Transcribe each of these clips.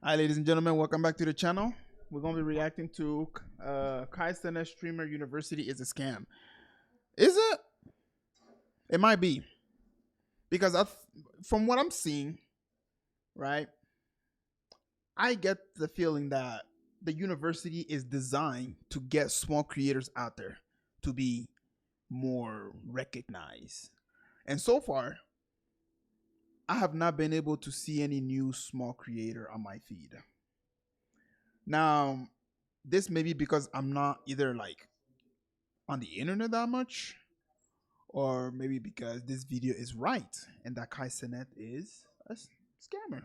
Hi, ladies and gentlemen, welcome back to the channel. We're going to be reacting to Cenat streamer University is a scam. Is it? It might be. Because from what I'm seeing, right, I get the feeling that the university is designed to get small creators out there to be more recognized. And so far, I have not been able to see any new small creator on my feed. Now, this may be because I'm not either like on the internet that much, or maybe because this video is right and that Cenat is a scammer.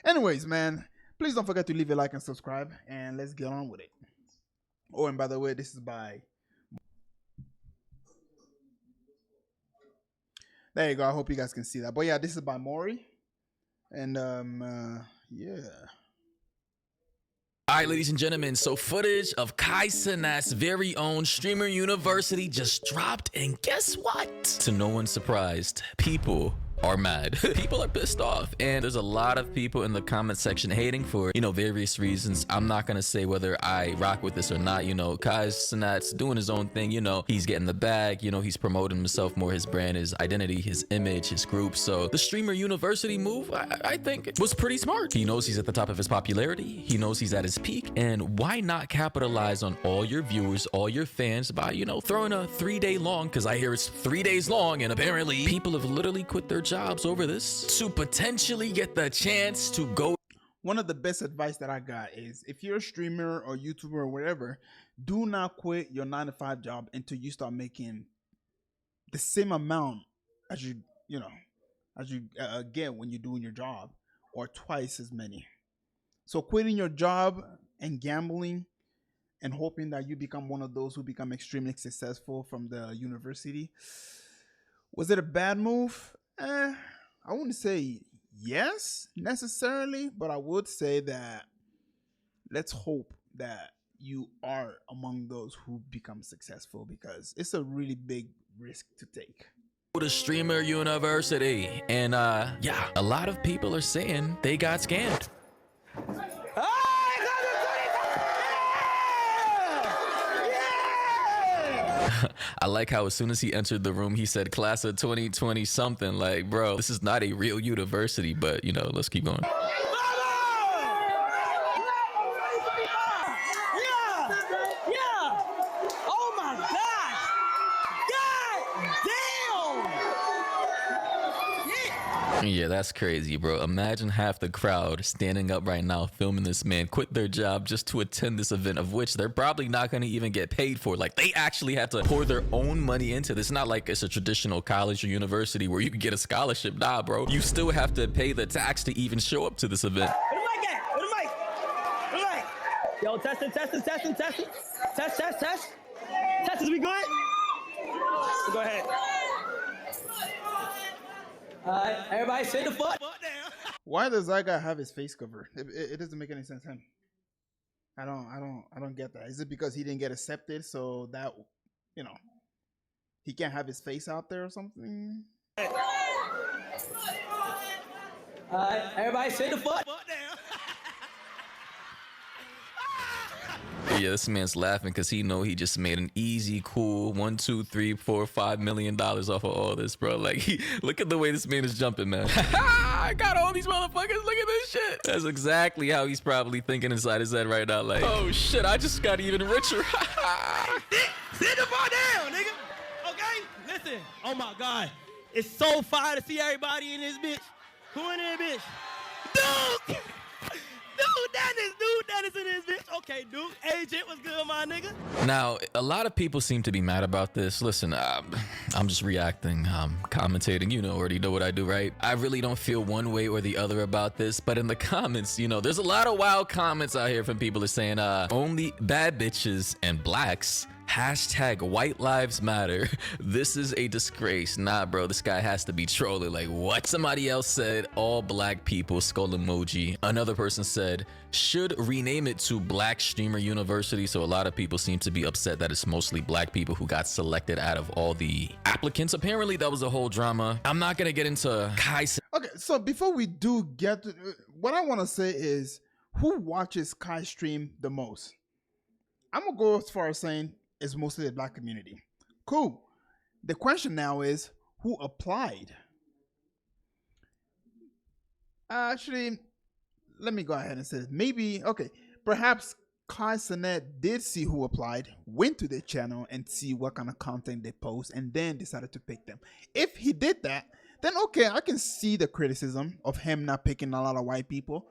Anyways, man, please don't forget to leave a like and subscribe, and let's get on with it. Oh, and by the way, this is by... There you go. I hope you guys can see that. But yeah, this is by Maury. And yeah. Alright, ladies and gentlemen, so footage of Cenat's very own streamer university just dropped, and guess what? To no one's surprise, people are mad. People are pissed off, and there's a lot of people in the comment section hating for, various reasons. I'm not gonna say whether I rock with this or not. Cenat's doing his own thing. He's getting the bag. He's promoting himself more, his brand, his identity, his image, his group. So the streamer university move, I think it was pretty smart. He knows he's at the top of his popularity. He knows he's at his peak, and why not capitalize on all your viewers, all your fans by, throwing a 3-day long, because I hear it's 3 days long, and apparently people have literally quit their jobs over this to potentially get the chance to go. One of the best advice that I got is, if you're a streamer or YouTuber or whatever, do not quit your 9-to-5 job until you start making the same amount as you get when you're doing your job, or twice as many. So quitting your job and gambling and hoping that you become one of those who become extremely successful from the university, was it a bad move? I wouldn't say yes necessarily, but I would say that let's hope that you are among those who become successful, because it's a really big risk to take. To streamer university, and yeah, a lot of people are saying they got scammed. I like how as soon as he entered the room, he said class of 2020 something. Like, bro, this is not a real university, but let's keep going. Yeah, that's crazy, bro. Imagine half the crowd standing up right now filming this man quit their job just to attend this event, of which they're probably not going to even get paid for. Like, they actually had to pour their own money into this. Not like it's a traditional college or university where you can get a scholarship. Nah, bro. You still have to pay the tax to even show up to this event. Where the mic at? Where the mic? Where the mic? Yo, testing. Test. Test, is we good? Go ahead. Everybody sit the fuck down. Why does that guy have his face covered? It doesn't make any sense to him. I don't get that. Is it because he didn't get accepted, so that he can't have his face out there or something? Everybody sit the fuck down. Yeah, this man's laughing because he know he just made an easy, cool $1, $2, $3, $4, $5 million off of all this, bro. Like, look at the way this man is jumping, man. I got all these motherfuckers. Look at this shit. That's exactly how he's probably thinking inside his head right now. Like, oh shit, I just got even richer. Sit the fuck down, nigga. Okay, listen. Oh my god, it's so fire to see everybody in this bitch. Who in this bitch? Dude. Dude, that is in this bitch. Okay, dude. Agent, what's good, my nigga? Now, a lot of people seem to be mad about this. Listen, I'm just reacting, commentating. You already know what I do, right? I really don't feel one way or the other about this, but in the comments, there's a lot of wild comments out here from people that are saying, only bad bitches and blacks. Hashtag white lives matter. This is a disgrace. Nah, bro, this guy has to be trolling. Like, what? Somebody else said all black people, skull emoji. Another person said should rename it to Black Streamer University. So a lot of people seem to be upset that it's mostly black people who got selected out of all the applicants. Apparently that was a whole drama. I'm not gonna get into Okay, so before we do get to, what I want to say is, who watches Kai stream the most? I'm gonna go as far as saying it's mostly the black community. Cool. The question now is, who applied? Actually, let me go ahead and say this. Maybe, okay, perhaps Kai Cenat did see who applied, went to their channel and see what kind of content they post, and then decided to pick them. If he did that, then okay, I can see the criticism of him not picking a lot of white people.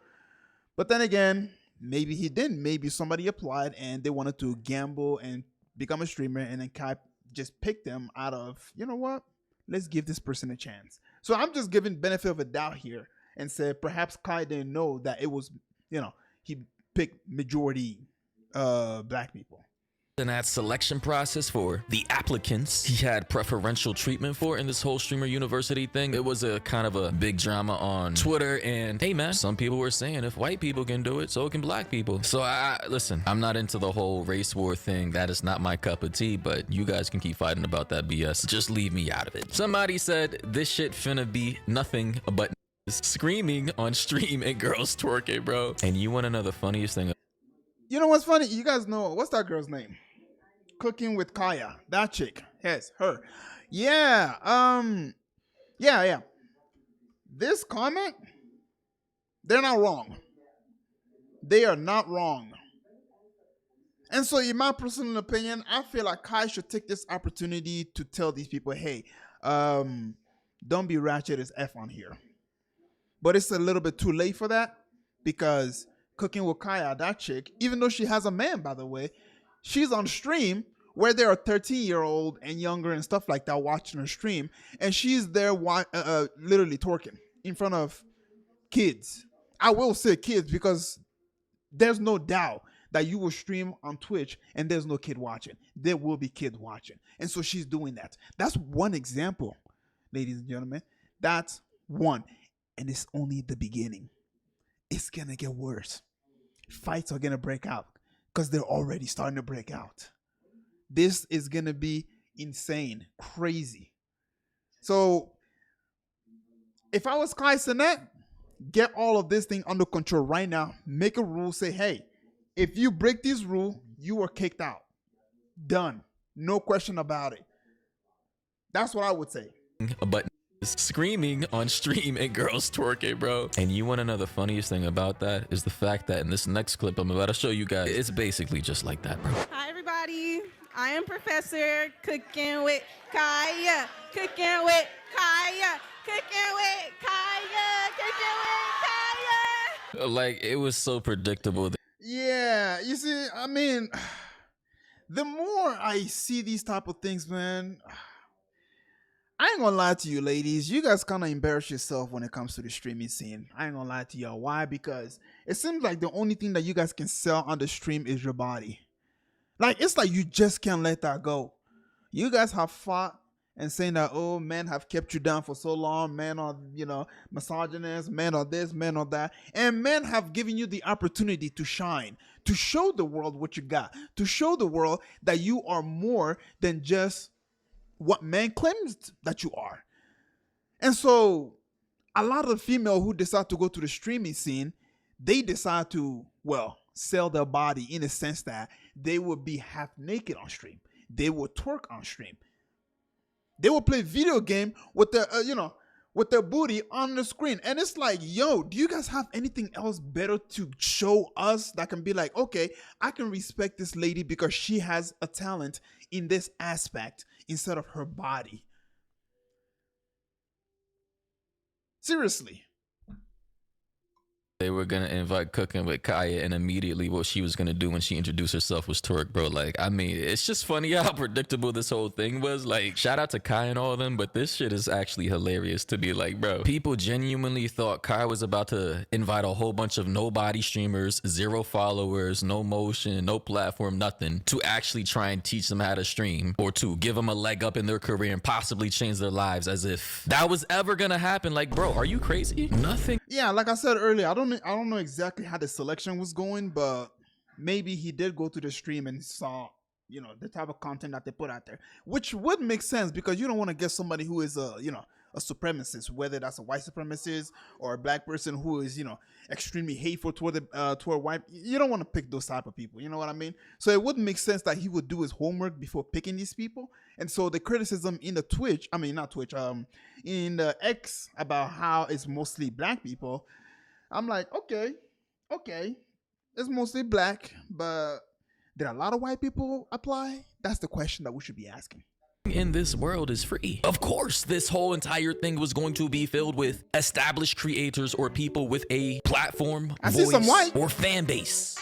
But then again, maybe he didn't. Maybe somebody applied and they wanted to gamble and become a streamer, and then Kai just picked them out of, you know what? Let's give this person a chance. So I'm just giving benefit of a doubt here and said perhaps Kai didn't know that it was, he picked majority black people. And that selection process for the applicants he had preferential treatment for in this whole streamer university thing. It was a kind of a big drama on Twitter, and hey man, some people were saying if white people can do it, so can black people. So listen, I'm not into the whole race war thing. That is not my cup of tea, but you guys can keep fighting about that BS. Just leave me out of it. Somebody said this shit finna be nothing but screaming on stream and girls twerking, bro. And you want to know the funniest thing? You know what's funny? You guys know, what's that girl's name? Cooking with Kaya. That chick. Yes, her. Yeah. Yeah. This comment, they're not wrong. They are not wrong. And so in my personal opinion, I feel like Kai should take this opportunity to tell these people, hey, don't be ratchet as F on here. But it's a little bit too late for that, because Cooking with Kaya, that chick, even though she has a man, by the way, she's on stream where there are 13-year-old and younger and stuff like that watching her stream, and she's there literally twerking in front of kids. I will say kids, because there's no doubt that you will stream on Twitch and there's no kid watching. There will be kids watching. And so she's doing that. That's one example, ladies and gentlemen. That's one. And it's only the beginning. It's going to get worse. Fights are going to break out because they're already starting to break out. This is going to be insane, crazy. So if I was Kai Cenat, get all of this thing under control right now. Make a rule. Say, hey, if you break this rule, you are kicked out. Done. No question about it. That's what I would say. But screaming on stream and girls twerking, bro. And you want to know the funniest thing about that is the fact that in this next clip I'm about to show you guys, it's basically just like that, bro. Hi everybody, I am Professor Cooking with Kaya, Cooking with Kaya, Cooking with Kaya, Cooking with Kaya. Like, it was so predictable. Yeah, you see, I mean, the more I see these type of things, man, I ain't gonna lie to you, ladies. You guys kind of embarrass yourself when it comes to the streaming scene. I ain't gonna lie to y'all. Why? Because it seems like the only thing that you guys can sell on the stream is your body. Like, it's like you just can't let that go. You guys have fought and saying that, oh, men have kept you down for so long. Men are, misogynist. Men are this, men are that. And men have given you the opportunity to shine, to show the world what you got, to show the world that you are more than just what man claims that you are. And so a lot of the female who decide to go to the streaming scene, they decide to, sell their body in a sense that they will be half naked on stream. They will twerk on stream. They will play video game with their, with their booty on the screen. And it's like, yo, do you guys have anything else better to show us that can be like, okay, I can respect this lady because she has a talent in this aspect instead of her body? Seriously. They were gonna invite Cooking with Kaya, and immediately what she was gonna do when she introduced herself was twerk, bro. Like, I mean, it's just funny how predictable this whole thing was. Like, shout out to Kaya and all of them, but this shit is actually hilarious to be like, bro. People genuinely thought Kaya was about to invite a whole bunch of nobody streamers, 0 followers, no motion, no platform, nothing, to actually try and teach them how to stream or to give them a leg up in their career and possibly change their lives, as if that was ever gonna happen. Like, bro, are you crazy? Nothing. Yeah, like I said earlier, I don't know exactly how the selection was going, but maybe he did go to the stream and saw, the type of content that they put out there, which would make sense because you don't want to get somebody who is a a supremacist, whether that's a white supremacist or a black person who is, extremely hateful toward white. You don't want to pick those type of people. You know what I mean? So it wouldn't make sense that he would do his homework before picking these people. And so the criticism in the not Twitch, in the X about how it's mostly black people, I'm like, okay, it's mostly black, but did a lot of white people apply? That's the question that we should be asking. In this world is free. Of course, this whole entire thing was going to be filled with established creators or people with a platform, I see some white or fan base.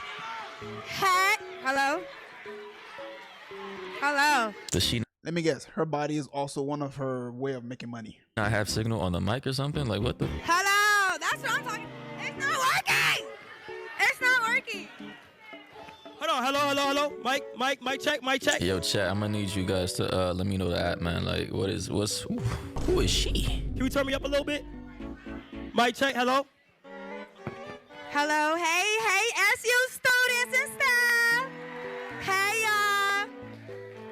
Hey, hello. Does she Let me guess. Her body is also one of her way of making money. not have signal on the mic or something? Like what the? Hello. That's what I'm talking. It's not working. It's not working. Hold on, hello. Mic check. Yo, chat. I'm gonna need you guys to let me know that, man. Like, who is she? Can we turn me up a little bit? Mic check, hello. Hello. Hey, SU students and staff. Hey, y'all.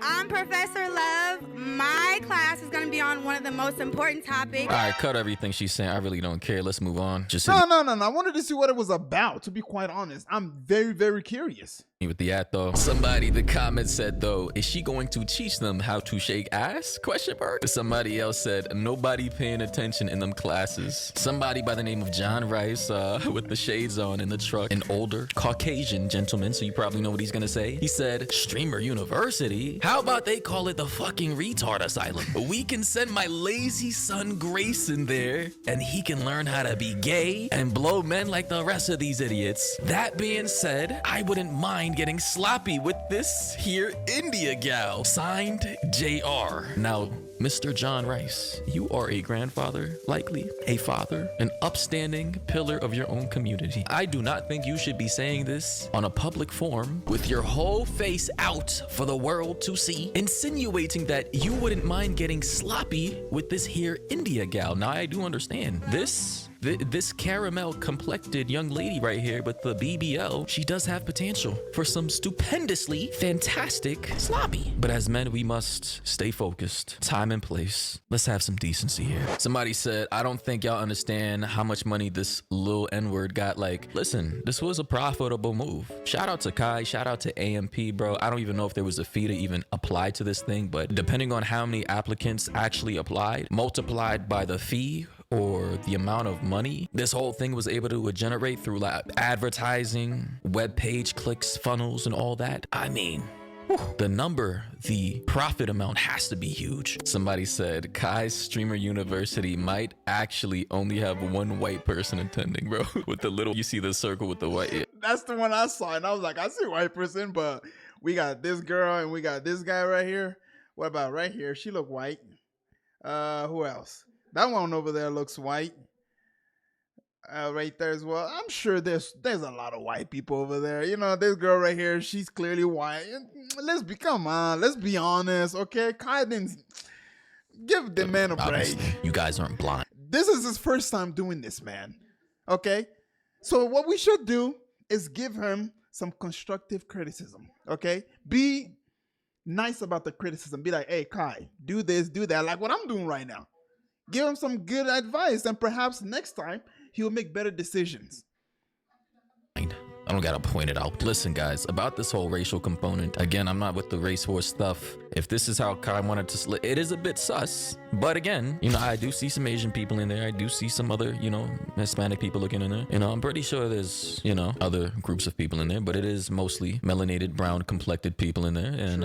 I'm Professor Love. My class is going to be on one of the most important topics. All right, cut everything she's saying. I really don't care. Let's move on. Just No. I wanted to see what it was about, to be quite honest. I'm very, very curious. with the ad though. Somebody in the comments said though, is she going to teach them how to shake ass? Question mark. Somebody else said, nobody paying attention in them classes. Somebody by the name of John Rice with the shades on in the truck, an older Caucasian gentleman, so you probably know what he's gonna say. He said, Streamer University? How about they call it the fucking retard asylum? We can send my lazy son Grayson there and he can learn how to be gay and blow men like the rest of these idiots. That being said, I wouldn't mind getting sloppy with this here India gal. Signed, JR. Now, Mr. John Rice, you are a grandfather, likely a father, an upstanding pillar of your own community. I do not think you should be saying this on a public forum with your whole face out for the world to see, insinuating that you wouldn't mind getting sloppy with this here India gal. Now, I do understand this caramel complected young lady right here with the BBL, she does have potential for some stupendously fantastic sloppy. But as men, we must stay focused. Time and place. Let's have some decency here. Somebody said, I don't think y'all understand how much money this little N-word got. Like, listen, this was a profitable move. Shout out to Kai, shout out to AMP, bro. I don't even know if there was a fee to even apply to this thing, but depending on how many applicants actually applied, multiplied by the fee, or the amount of money this whole thing was able to generate through like advertising, web page clicks, funnels, and all that. I mean, the profit amount has to be huge. Somebody said Kai's Streamer University might actually only have one white person attending, bro. With the little, you see the circle with the white. That's the one I saw, and I was like, I see a white person, but we got this girl and we got this guy right here. What about right here? She look white. Who else? That one over there looks white. Right there as well. I'm sure there's a lot of white people over there. You know, this girl right here, she's clearly white. Come on, let's be honest, okay? Kai didn't give the man a break. Obviously, you guys aren't blind. This is his first time doing this, man. Okay? So what we should do is give him some constructive criticism, okay? Be nice about the criticism. Be like, hey, Kai, do this, do that, like what I'm doing right now. Give him some good advice, and perhaps next time he'll make better decisions. I don't gotta point it out. Listen, guys, about this whole racial component, again, I'm not with the race war stuff. If this is how Kai wanted to it is a bit sus. But again, you know, I do see some Asian people in there. I do see some other, you know, Hispanic people looking in there. You know, I'm pretty sure there's, you know, other groups of people in there, but it is mostly melanated, brown complected people in there. And,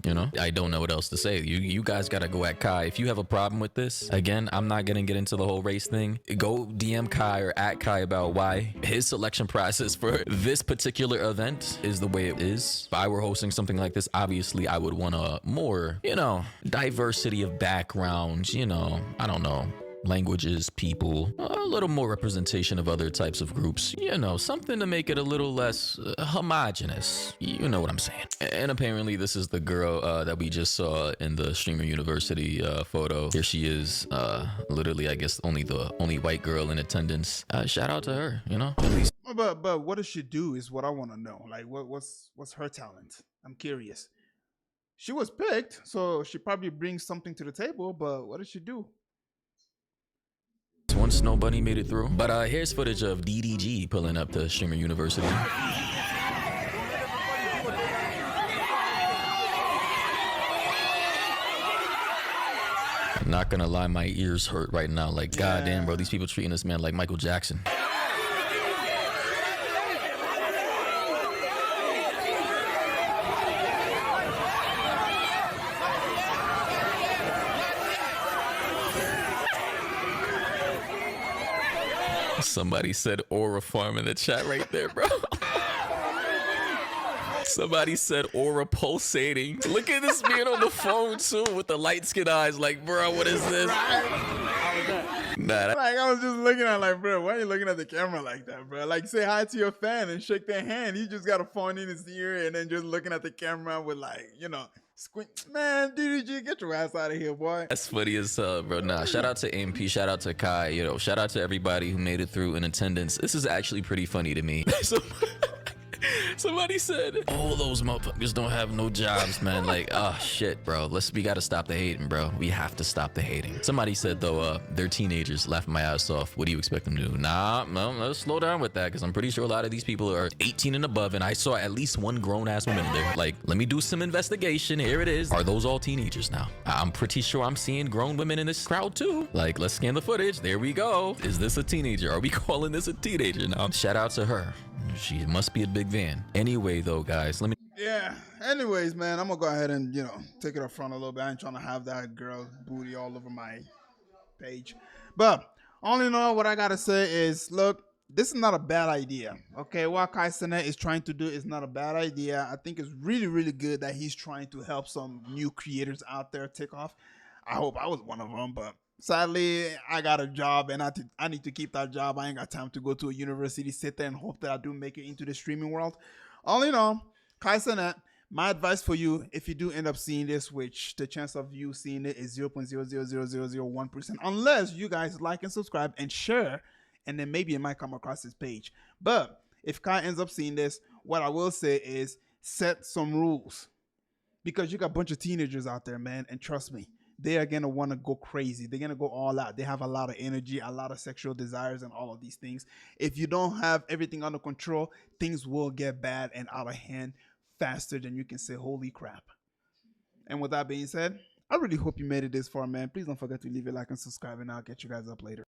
you know, I don't know what else to say. You guys gotta go at Kai. If you have a problem with this, again, I'm not gonna get into the whole race thing. Go DM Kai or at Kai about why his selection process for this particular event is the way it is. If I were hosting something like this, obviously I would want a more, you know, diversity of backgrounds, you know, I don't know, languages, people, a little more representation of other types of groups, you know, something to make it a little less homogenous. You know what I'm saying. And apparently this is the girl that we just saw in the Streamer University photo. Here she is, literally, I guess, only white girl in attendance. Shout out to her, you know, at least. But what does she do is what I want to know. Like, what's her talent? I'm curious. She was picked, so she probably brings something to the table, but what does she do? one snow bunny made it through. But here's footage of DDG pulling up to Streamer University. Not gonna lie, my ears hurt right now. Like, goddamn, bro, these people treating this man like Michael Jackson. Somebody said Aura Farm in the chat right there, bro. Somebody said aura pulsating. Look at this man on the phone too with the light skin eyes. Like, bro, what is this? Nah, Like, I was just looking at like, bro, why are you looking at the camera like that, bro? Like, say hi to your fan and shake their hand. He just got a phone in his ear and then just looking at the camera with like, you know, squint. Man, DDG, get your ass out of here, boy. that's funny as hell, bro. Nah, shout out to MP, shout out to Kai, you know, shout out to everybody who made it through in attendance. This is actually pretty funny to me. Somebody said, all those motherfuckers don't have no jobs, man. Like, oh shit, bro. We gotta stop the hating, bro. We have to stop the hating. Somebody said though, they're teenagers, laughing my ass off. What do you expect them to do? Nah, no, let's slow down with that, because I'm pretty sure a lot of these people are 18 and above, and I saw at least one grown ass woman in there. Like, let me do some investigation. Here it is. Are those all teenagers now? I'm pretty sure I'm seeing grown women in this crowd too. Like, let's scan the footage. There we go. Is this a teenager? Are we calling this a teenager now? Shout out to her. She must be a big van. Anyway, though, guys, let me. Yeah. Anyways, man, I'm gonna go ahead and, you know, take it up front a little bit. I ain't trying to have that girl booty all over my page. But all in all, what I gotta say is, look, this is not a bad idea. Okay, what Cenat is trying to do is not a bad idea. I think it's really, really good that he's trying to help some new creators out there take off. I hope I was one of them, but sadly, I got a job and I need to keep that job. I ain't got time to go to a university, sit there and hope that I do make it into the streaming world. All in all, Cenat, my advice for you, if you do end up seeing this, which the chance of you seeing it is 0.00001%, unless you guys like and subscribe and share, and then maybe it might come across this page. But if Kai ends up seeing this, what I will say is set some rules, because you got a bunch of teenagers out there, man, and trust me, they are going to want to go crazy. They're going to go all out. They have a lot of energy, a lot of sexual desires, and all of these things. If you don't have everything under control, things will get bad and out of hand faster than you can say, holy crap. And with that being said, I really hope you made it this far, man. Please don't forget to leave a like and subscribe, and I'll get you guys up later.